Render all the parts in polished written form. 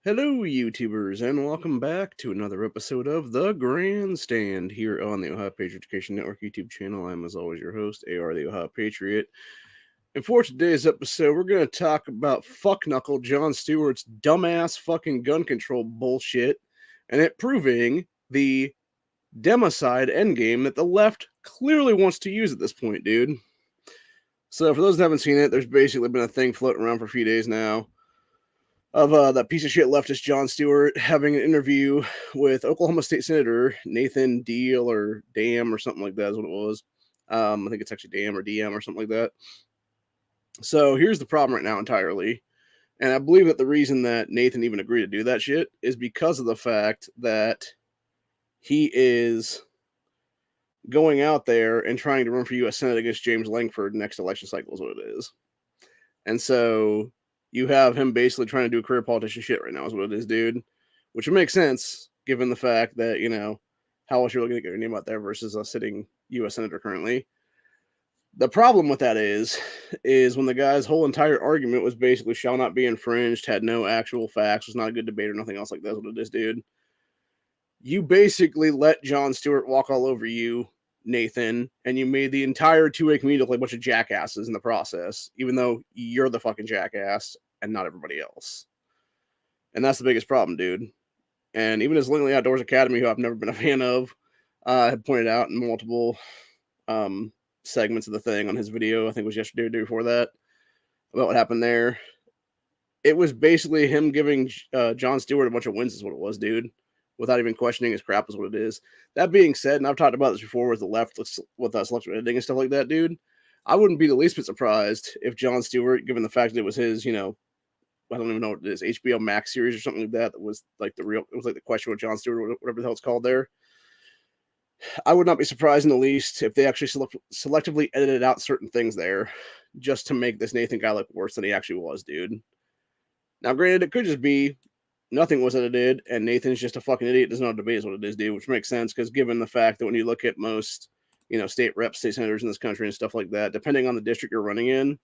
Hello, YouTubers, and welcome back to another episode of The Grandstand here on the Ohio Patriot Education Network YouTube channel. I'm, as always, your host, AR the Ohio Patriot. And for today's episode, we're going to talk about fuckknuckle Jon Stewart's dumbass fucking gun control bullshit and it proving the Democide endgame that the left clearly wants to use at this point, dude. So, for those that haven't seen it, there's basically been a thing floating around for a few days now of that piece of shit leftist Jon Stewart having an interview with Oklahoma State Senator Nathan Deal or Dahm or something like that is what it was. I think it's actually Dahm or DM or something like that. So here's the problem right now entirely. And I believe that the reason that Nathan even agreed to do that shit is because of the fact that he is going out there and trying to run for U.S. Senate against James Langford next election cycle is what it is. And so you have him basically trying to do career politician shit right now is what it is, dude. Which would make sense given the fact that, how else you're looking to get your name out there versus a sitting U.S. Senator currently. The problem with that is when the guy's whole entire argument was basically shall not be infringed, had no actual facts, was not a good debate or nothing else like that is what it is, dude. You basically let Jon Stewart walk all over you, Nathan, and you made the entire two-way community look like a bunch of jackasses in the process, even though you're the fucking jackass and not everybody else. And that's the biggest problem, dude. And even as Langley Outdoors Academy, who I've never been a fan of, had pointed out in multiple segments of the thing on his video, I think it was yesterday or the day before that, about what happened there. It was basically him giving Jon Stewart a bunch of wins is what it was, dude, without even questioning his crap is what it is. That being said, and I've talked about this before with the left, with us selective editing and stuff like that, dude, I wouldn't be the least bit surprised if Jon Stewart, given the fact that it was his, I don't even know what it is, HBO Max series or something like that was like it was like the question with Jon Stewart, whatever the hell it's called there. I would not be surprised in the least if they actually selectively edited out certain things there just to make this Nathan guy look worse than he actually was, dude. Now, granted, it could just be nothing was edited and Nathan's just a fucking idiot, doesn't know how to debate is what it is, dude, which makes sense because given the fact that when you look at most, state reps, state senators in this country and stuff like that, depending on the district you're running in,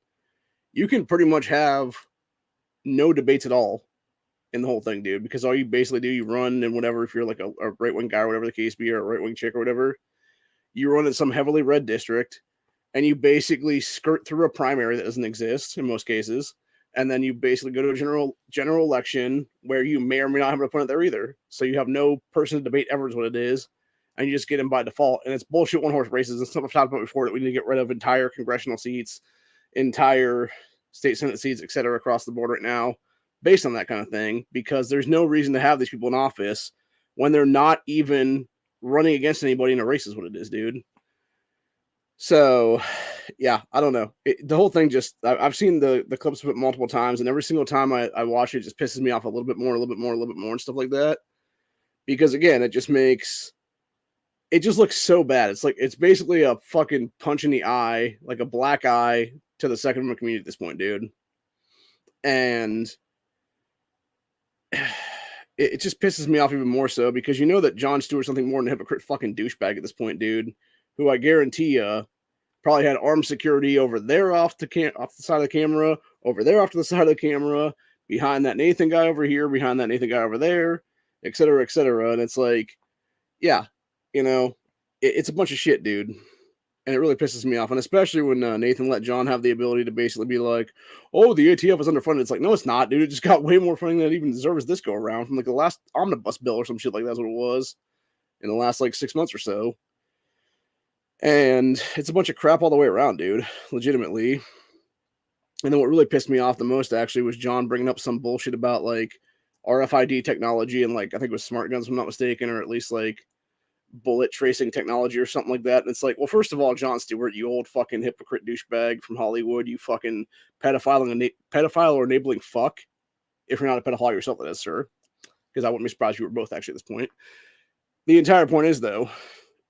you can pretty much have no debates at all in the whole thing, dude, because all you basically do, you run and whatever, if you're like a right-wing guy or whatever the case be, or a right-wing chick or whatever, you run in some heavily red district and you basically skirt through a primary that doesn't exist in most cases, and then you basically go to a general election where you may or may not have an opponent there either. So you have no person to debate ever is what it is, and you just get in by default. And it's bullshit one-horse races and stuff I've talked about before that we need to get rid of entire congressional seats, entire state senate seats, etc. across the board right now based on that kind of thing, because there's no reason to have these people in office when they're not even running against anybody in a race is what it is, dude. So, yeah, I don't know. The whole thing just, I've seen the clips of it multiple times, and every single time I watch it, it just pisses me off a little bit more, and stuff like that. Because, again, it just looks so bad. It's basically a fucking punch in the eye, like a black eye to the Second Amendment community at this point, dude. And it just pisses me off even more so because you know that Jon Stewart's something more than a hypocrite fucking douchebag at this point, dude, who I guarantee you probably had armed security over there off the side of the camera, over there off to the side of the camera, behind that Nathan guy over here, behind that Nathan guy over there, et cetera, et cetera. And it's like, yeah, it's a bunch of shit, dude. And it really pisses me off. And especially when Nathan let Jon have the ability to basically be like, oh, the ATF is underfunded. It's like, no, it's not, dude. It just got way more funding than it even deserves this go around from like the last omnibus bill or some shit like that's what it was in the last like 6 months or so. And it's a bunch of crap all the way around, dude, legitimately. And then what really pissed me off the most actually was Jon bringing up some bullshit about like RFID technology and like, I think it was smart guns, if I'm not mistaken, or at least like bullet tracing technology or something like that. And it's like, well, first of all, Jon Stewart, you old fucking hypocrite douchebag from Hollywood, you fucking pedophile or enabling fuck. If you're not a pedophile yourself, that is, sir. Because I wouldn't be surprised if you were both actually at this point. The entire point is, though,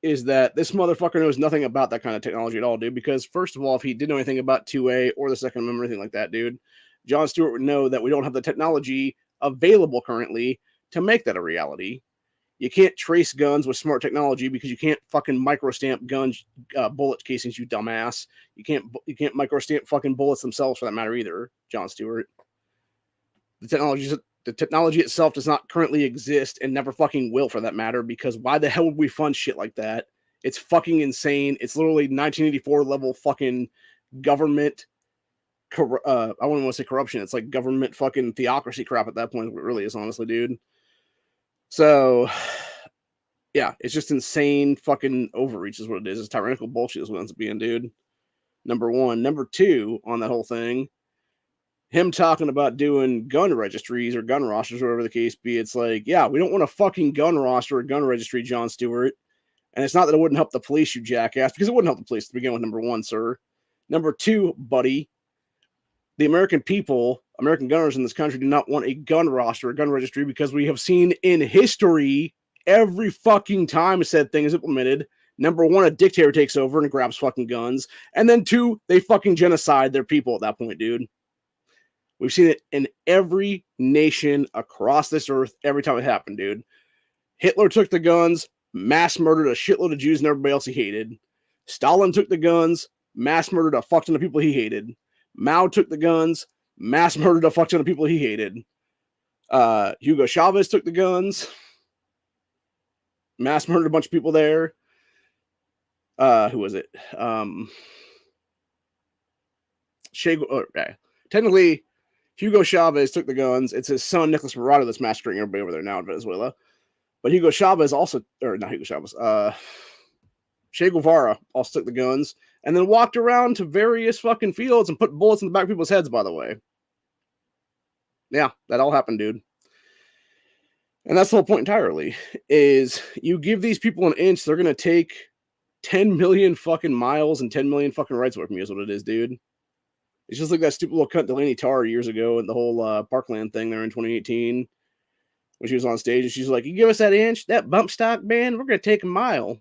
is that this motherfucker knows nothing about that kind of technology at all, dude. Because first of all, if he did know anything about 2A or the Second Amendment or anything like that, dude, Jon Stewart would know that we don't have the technology available currently to make that a reality. You can't trace guns with smart technology because you can't fucking microstamp guns, bullet casings, you dumbass. You can't microstamp fucking bullets themselves for that matter either, Jon Stewart. The The technology itself does not currently exist and never fucking will for that matter, because why the hell would we fund shit like that? It's fucking insane. It's literally 1984 level fucking government. I wouldn't want to say corruption. It's like government fucking theocracy crap at that point. It really is, honestly, dude. So, yeah, it's just insane fucking overreach is what it is. It's tyrannical bullshit is what it ends up being, dude. Number one. Number two on that whole thing, him talking about doing gun registries or gun rosters, or whatever the case be. It's like, yeah, we don't want a fucking gun roster or gun registry, Jon Stewart. And it's not that it wouldn't help the police, you jackass, because it wouldn't help the police to begin with, number one, sir. Number two, buddy, the American people, American gunners in this country do not want a gun roster, a gun registry, because we have seen in history every fucking time said thing is implemented. Number one, a dictator takes over and grabs fucking guns. And then two, they fucking genocide their people at that point, dude. We've seen it in every nation across this earth every time it happened, dude. Hitler took the guns, mass murdered a shitload of Jews and everybody else he hated. Stalin took the guns, mass murdered a fuck ton of people he hated. Mao took the guns, mass murdered a fuck ton of people he hated. Hugo Chavez took the guns, mass murdered a bunch of people there. Who was it? Technically, Hugo Chavez took the guns. It's his son, Nicolas Maduro, that's massacring everybody over there now in Venezuela. But Hugo Chavez also, or not Hugo Chavez, Che Guevara also took the guns and then walked around to various fucking fields and put bullets in the back of people's heads, by the way. Yeah, that all happened, dude. And that's the whole point entirely, is you give these people an inch, they're going to take 10 million fucking miles and 10 million fucking rights away from you is what it is, dude. It's just like that stupid little cunt Delaney Tarr years ago and the whole Parkland thing there in 2018 when she was on stage and she's like, you give us that inch, that bump stock band, we're going to take a mile.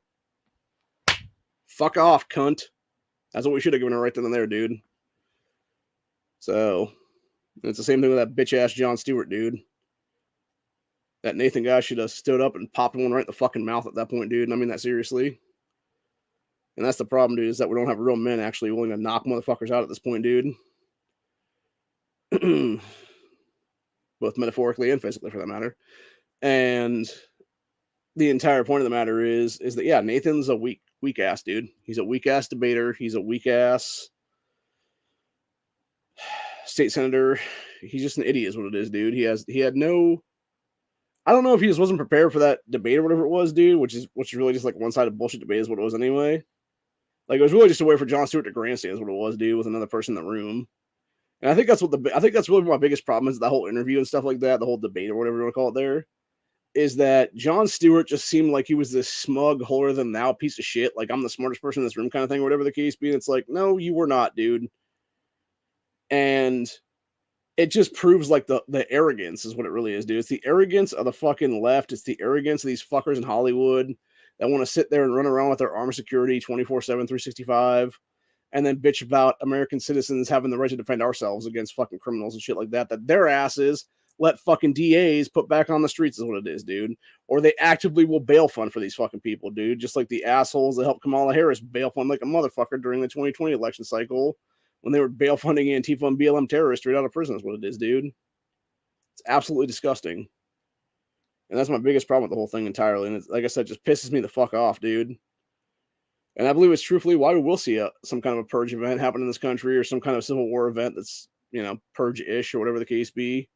Fuck off, cunt. That's what we should have given her right then and there, dude. So, it's the same thing with that bitch-ass Jon Stewart, dude. That Nathan guy should have stood up and popped one right in the fucking mouth at that point, dude. And I mean that seriously. And that's the problem, dude, is that we don't have real men actually willing to knock motherfuckers out at this point, dude. Both metaphorically and physically, for that matter. And the entire point of the matter is that, yeah, Nathan's a weak ass dude. He's a weak ass debater. He's a weak ass state senator. He's just an idiot is what it is, dude. He had no, I don't know if he just wasn't prepared for that debate or whatever it was, dude, which is really just like one-sided bullshit debate is what it was anyway. Like, it was really just a way for Jon Stewart to grandstand is what it was, dude, with another person in the room. And I think that's really my biggest problem is the whole interview and stuff like that, the whole debate or whatever you want to call it there, is that Jon Stewart just seemed like he was this smug, holier than thou piece of shit, like I'm the smartest person in this room kind of thing, or whatever the case be. And it's like, no, you were not, dude. And it just proves like the arrogance is what it really is, dude. It's the arrogance of the fucking left. It's the arrogance of these fuckers in Hollywood that want to sit there and run around with their armed security 24/7, 365, and then bitch about American citizens having the right to defend ourselves against fucking criminals and shit like that, that their asses let fucking DAs put back on the streets is what it is, dude. Or they actively will bail fund for these fucking people, dude. Just like the assholes that helped Kamala Harris bail fund like a motherfucker during the 2020 election cycle when they were bail funding Antifa and BLM terrorists straight out of prison is what it is, dude. It's absolutely disgusting. And that's my biggest problem with the whole thing entirely. And it's, like I said, just pisses me the fuck off, dude. And I believe it's truthfully why we will see some kind of a purge event happen in this country or some kind of civil war event that's, purge-ish or whatever the case be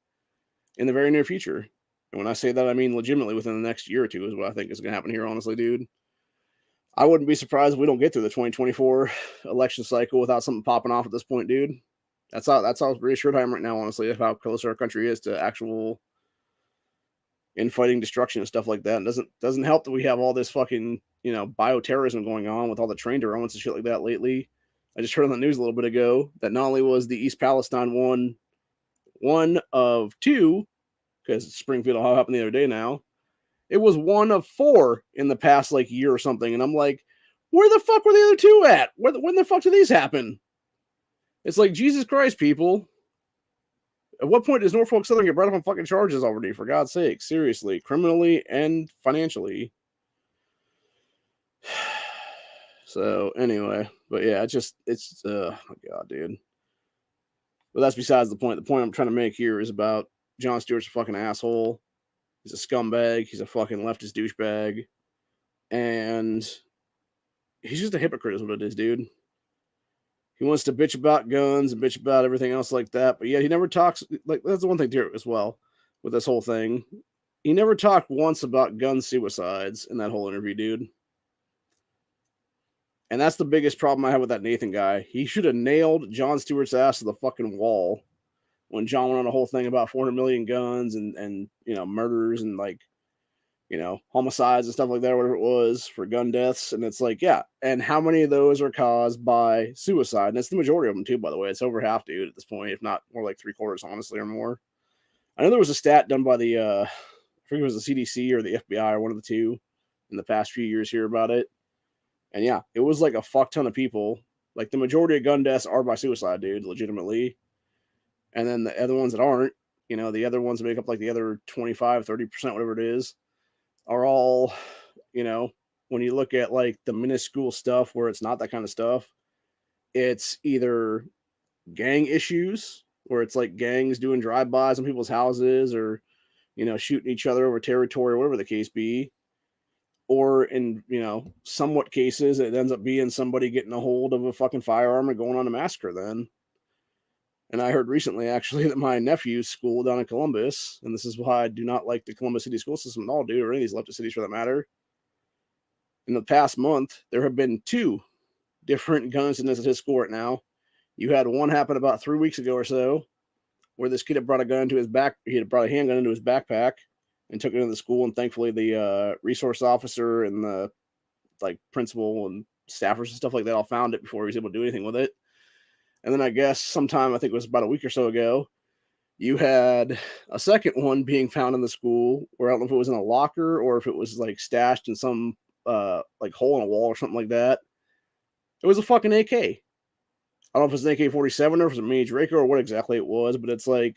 in the very near future. And when I say that, I mean legitimately within the next year or two is what I think is going to happen here, honestly, dude. I wouldn't be surprised if we don't get through the 2024 election cycle without something popping off at this point, dude. That's how reassured I am right now, honestly, of how close our country is to actual infighting, destruction, and stuff like that. And doesn't help that we have all this fucking, bioterrorism going on with all the train derailments and shit like that lately. I just heard on the news a little bit ago that not only was the East Palestine one of two, because Springfield all happened the other day now, it was one of four in the past year or something. And I'm like, where the fuck were the other two at? When the fuck did these happen? It's like, Jesus Christ, people. At what point does Norfolk Southern get brought up on fucking charges already? For God's sake, seriously, criminally and financially. So anyway, but yeah, oh my God, dude. But that's besides the point. The point I'm trying to make here is about Jon Stewart's a fucking asshole. He's a scumbag. He's a fucking leftist douchebag. And he's just a hypocrite, is what it is, dude. He wants to bitch about guns and bitch about everything else like that, but yet he never talks. Like, that's the one thing too as well with this whole thing. He never talked once about gun suicides in that whole interview, dude. And that's the biggest problem I have with that Nathan guy. He should have nailed Jon Stewart's ass to the fucking wall when Jon went on a whole thing about 400 million guns and murders and like homicides and stuff like that, or whatever it was for gun deaths. And it's like, yeah. And how many of those are caused by suicide? And it's the majority of them too, by the way. It's over half, dude, at this point, if not more like 3/4, honestly, or more. I know there was a stat done by the, I think it was the CDC or the FBI or one of the two in the past few years here about it. And yeah, it was like a fuck ton of people. Like the majority of gun deaths are by suicide, dude, legitimately. And then the other ones that aren't, the other ones that make up like the other 25, 30%, whatever it is, are all, when you look at like the minuscule stuff where it's not that kind of stuff, it's either gang issues where it's like gangs doing drive-bys on people's houses or, shooting each other over territory or whatever the case be. Or in, somewhat cases, it ends up being somebody getting a hold of a fucking firearm and going on a massacre then. And I heard recently, actually, that my nephew's school down in Columbus, and this is why I do not like the Columbus City school system at all, dude, or any of these leftist cities for that matter. In the past month, there have been 2 different gun incidents at his school right now. You had one happen about 3 weeks ago or so, where this kid had brought a gun into his back. He had brought a handgun into his backpack and took it into the school. And thankfully, the resource officer and the principal and staffers and stuff like that all found it before he was able to do anything with it. And then I guess sometime, I think it was about a week or so ago, you had a second one being found in the school where I don't know if it was in a locker or if it was like stashed in some hole in a wall or something like that. It was a fucking AK. I don't know if it was an AK-47 or if it was a mini Draco or what exactly it was, but it's like,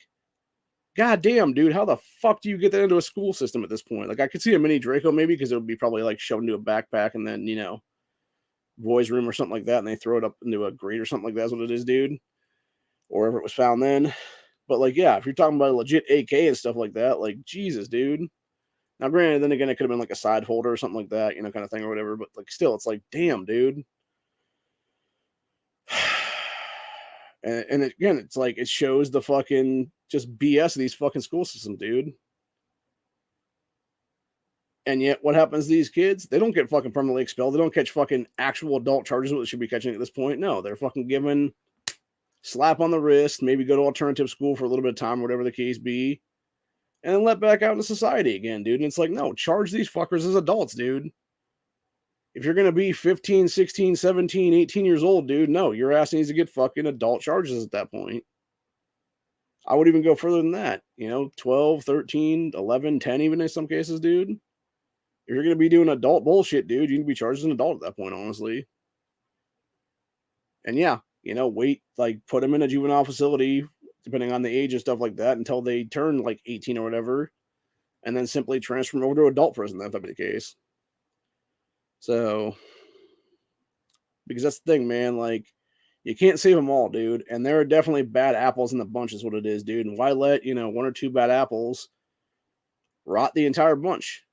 god damn, dude, how the fuck do you get that into a school system at this point? Like, I could see a mini Draco maybe because it would be probably like shoved into a backpack and then, boys' room or something like that, and they throw it up into a grate or something like that's what it is, dude. Or wherever it was found then. But like, yeah, if you're talking about a legit AK and stuff like that, like, Jesus, dude. Now, granted, then again, it could have been like a side holder or something like that, kind of thing or whatever. But like, still, it's like, damn, dude. And again, it's like it shows the fucking just BS of these fucking school systems, dude. And yet, what happens to these kids? They don't get fucking permanently expelled. They don't catch fucking actual adult charges, what they should be catching at this point. No, they're fucking given slap on the wrist, maybe go to alternative school for a little bit of time, whatever the case be, and then let back out into society again, dude. And it's like, no, charge these fuckers as adults, dude. If you're going to be 15, 16, 17, 18 years old, dude, no, your ass needs to get fucking adult charges at that point. I would even go further than that, 12, 13, 11, 10 even in some cases, dude. If you're going to be doing adult bullshit, dude, you can be charged as an adult at that point, honestly. And yeah, wait, like put them in a juvenile facility, depending on the age and stuff like that, until they turn like 18 or whatever, and then simply transfer them over to adult prison, if that be the case. So, because that's the thing, man, like, you can't save them all, dude. And there are definitely bad apples in the bunch, is what it is, dude. And why let, 1 or 2 bad apples rot the entire bunch?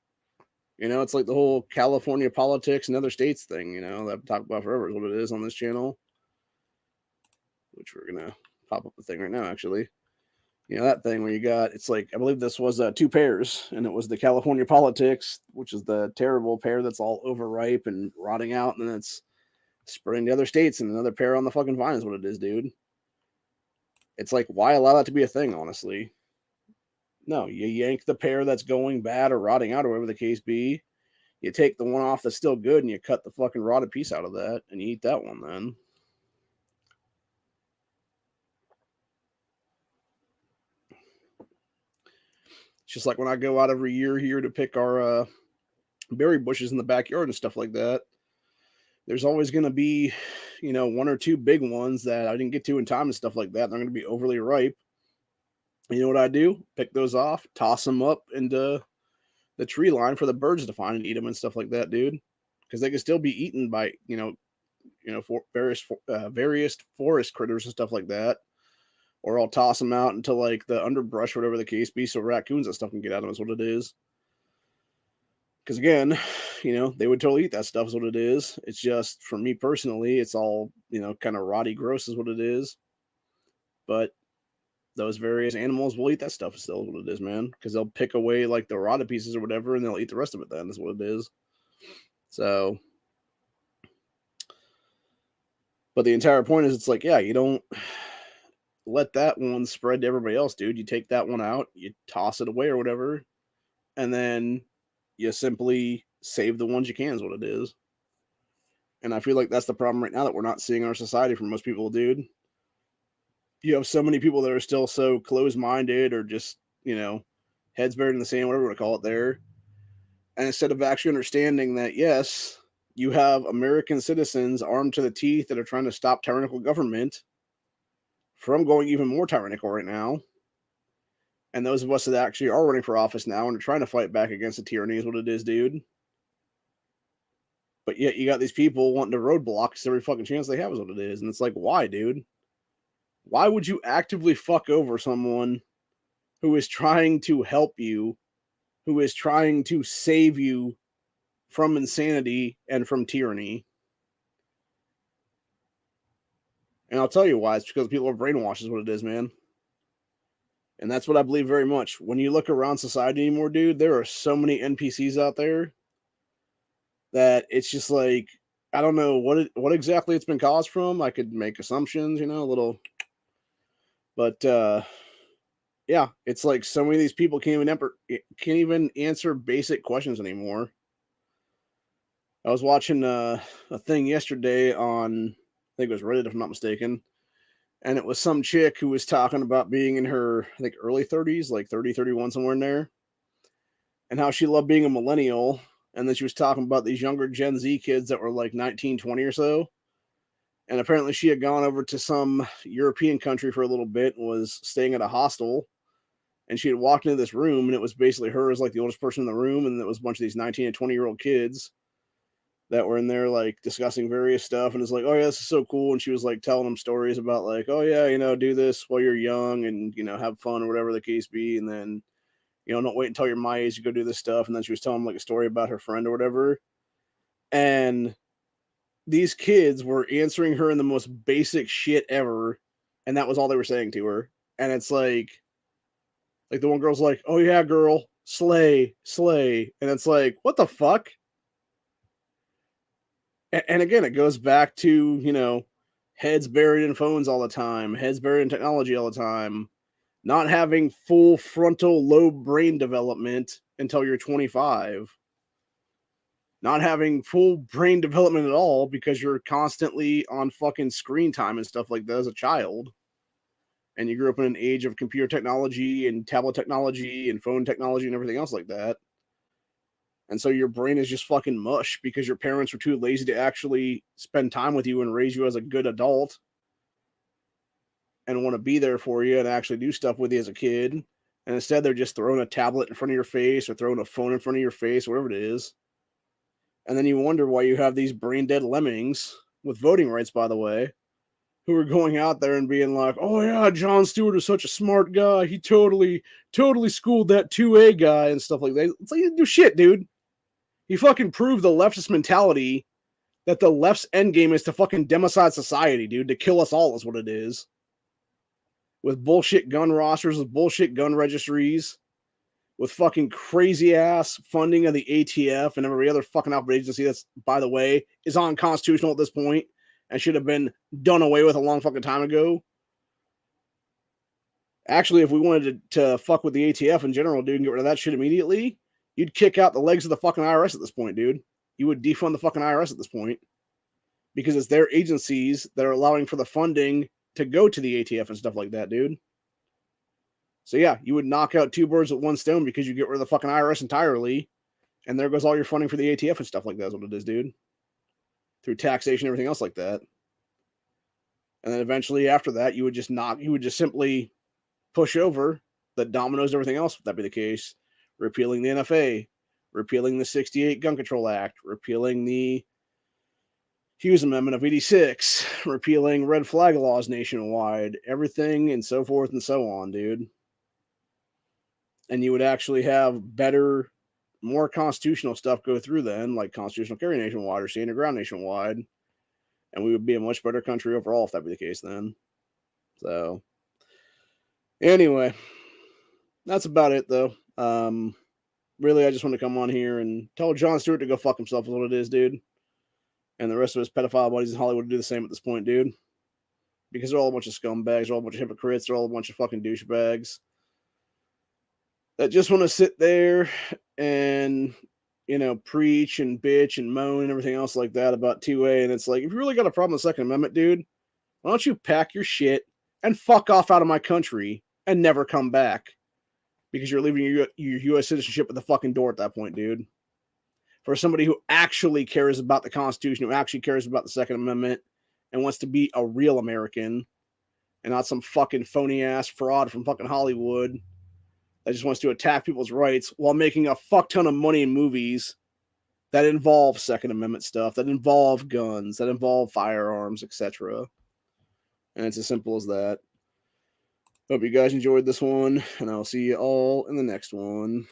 It's like the whole California politics and other states thing, that I've talked about forever, is what it is on this channel. Which we're going to pop up the thing right now, actually. That thing where you got, it's like, I believe this was 2 pears, and it was the California politics, which is the terrible pear that's all overripe and rotting out, and then it's spreading to other states, and another pear on the fucking vine is what it is, dude. It's like, why allow that to be a thing, honestly? No, you yank the pear that's going bad or rotting out or whatever the case be, you take the one off that's still good, and you cut the fucking rotted piece out of that, and you eat that one then. It's just like when I go out every year here to pick our berry bushes in the backyard and stuff like that. There's always going to be, 1 or 2 big ones that I didn't get to in time and stuff like that. They're going to be overly ripe. You know what I do? Pick those off, toss them up into the tree line for the birds to find and eat them and stuff like that, dude. Because they can still be eaten by, for various forest critters and stuff like that. Or I'll toss them out into like the underbrush, or whatever the case be, so raccoons and stuff can get at them. Is what it is. Because again, they would totally eat that stuff. Is what it is. It's just for me personally, it's all kind of rotty, gross. Is what it is. But those various animals will eat that stuff. Still, is what it is, man. Because they'll pick away like the rotted pieces or whatever, and they'll eat the rest of it. Then is what it is. So, but the entire point is, it's like, yeah, you don't let that one spread to everybody else, dude. You take that one out, you toss it away or whatever, and then you simply save the ones you can, is what it is. And I feel like that's the problem right now that we're not seeing in our society for most people, dude. You have so many people that are still so closed-minded, or just, heads buried in the sand, whatever you want to call it there. And instead of actually understanding that, yes, you have American citizens armed to the teeth that are trying to stop tyrannical government from going even more tyrannical right now. And those of us that actually are running for office now and are trying to fight back against the tyranny is what it is, dude. But yet you got these people wanting to roadblock us every fucking chance they have, is what it is. And it's like, why, dude? Why would you actively fuck over someone who is trying to help you, who is trying to save you from insanity and from tyranny? And I'll tell you why. It's because people are brainwashed, is what it is, man. And that's what I believe very much. When you look around society anymore, dude, there are so many NPCs out there that it's just like, I don't know what exactly it's been caused from. I could make assumptions, a little. But yeah, it's like so many of these people can't even answer basic questions anymore. I was watching a thing yesterday on, I think it was Reddit, if I'm not mistaken. And it was some chick who was talking about being in her, I think, early 30s, like 30, 31, somewhere in there, and how she loved being a millennial. And then she was talking about these younger Gen Z kids that were like 19, 20 or so. And apparently she had gone over to some European country for a little bit and was staying at a hostel. And she had walked into this room, and it was basically her as like the oldest person in the room. And it was a bunch of these 19 and 20-year-old kids that were in there like discussing various stuff, and it's like, oh yeah, this is so cool. And she was like telling them stories about like, oh yeah, do this while you're young and have fun or whatever the case be, and then don't wait until you're my age to go do this stuff. And then she was telling them like a story about her friend or whatever, and these kids were answering her in the most basic shit ever, and that was all they were saying to her. And it's like the one girl's like, oh yeah, girl, slay, and it's like, what the fuck? And again, it goes back to, heads buried in phones all the time, heads buried in technology all the time, not having full frontal lobe brain development until you're 25, not having full brain development at all because you're constantly on fucking screen time and stuff like that as a child. And you grew up in an age of computer technology and tablet technology and phone technology and everything else like that. And so your brain is just fucking mush because your parents were too lazy to actually spend time with you and raise you as a good adult and want to be there for you and actually do stuff with you as a kid. And instead, they're just throwing a tablet in front of your face or throwing a phone in front of your face, whatever it is. And then you wonder why you have these brain dead lemmings with voting rights, by the way, who are going out there and being like, oh yeah, Jon Stewart is such a smart guy. He totally schooled that 2A guy and stuff like that. It's like, you do shit, dude. He fucking proved the leftist mentality that the left's endgame is to fucking democide society, dude, to kill us all is what it is. With bullshit gun rosters, with bullshit gun registries, with fucking crazy ass funding of the ATF and every other fucking operating agency that's, by the way, is unconstitutional at this point and should have been done away with a long fucking time ago. Actually, if we wanted to fuck with the ATF in general, dude, and get rid of that shit immediately, you'd kick out the legs of the fucking IRS at this point, dude. You would defund the fucking IRS at this point because it's their agencies that are allowing for the funding to go to the ATF and stuff like that, dude. So yeah, you would knock out two birds with one stone because you get rid of the fucking IRS entirely, and there goes all your funding for the ATF and stuff like that is what it is, dude. Through taxation and everything else like that. And then eventually after that, you would just simply push over the dominoes and everything else if that be the case. Repealing the NFA, repealing the 68 Gun Control Act, repealing the Hughes Amendment of 86, repealing red flag laws nationwide, everything and so forth and so on, dude. And you would actually have better, more constitutional stuff go through then, like constitutional carry nationwide or stand your ground nationwide. And we would be a much better country overall if that be the case then. So, anyway, that's about it though. Really, I just want to come on here and tell Jon Stewart to go fuck himself is what it is, dude. And the rest of his pedophile buddies in Hollywood to do the same at this point, dude. Because they're all a bunch of scumbags, they're all a bunch of hypocrites, they're all a bunch of fucking douchebags that just want to sit there and, you know, preach and bitch and moan and everything else like that about 2A. And it's like, if you really got a problem with the Second Amendment, dude, why don't you pack your shit and fuck off out of my country and never come back? Because you're leaving your U.S. citizenship at the fucking door at that point, dude. For somebody who actually cares about the Constitution, who actually cares about the Second Amendment, and wants to be a real American, and not some fucking phony ass fraud from fucking Hollywood that just wants to attack people's rights while making a fuck ton of money in movies that involve Second Amendment stuff, that involve guns, that involve firearms, etc. And it's as simple as that. Hope you guys enjoyed this one, and I'll see you all in the next one.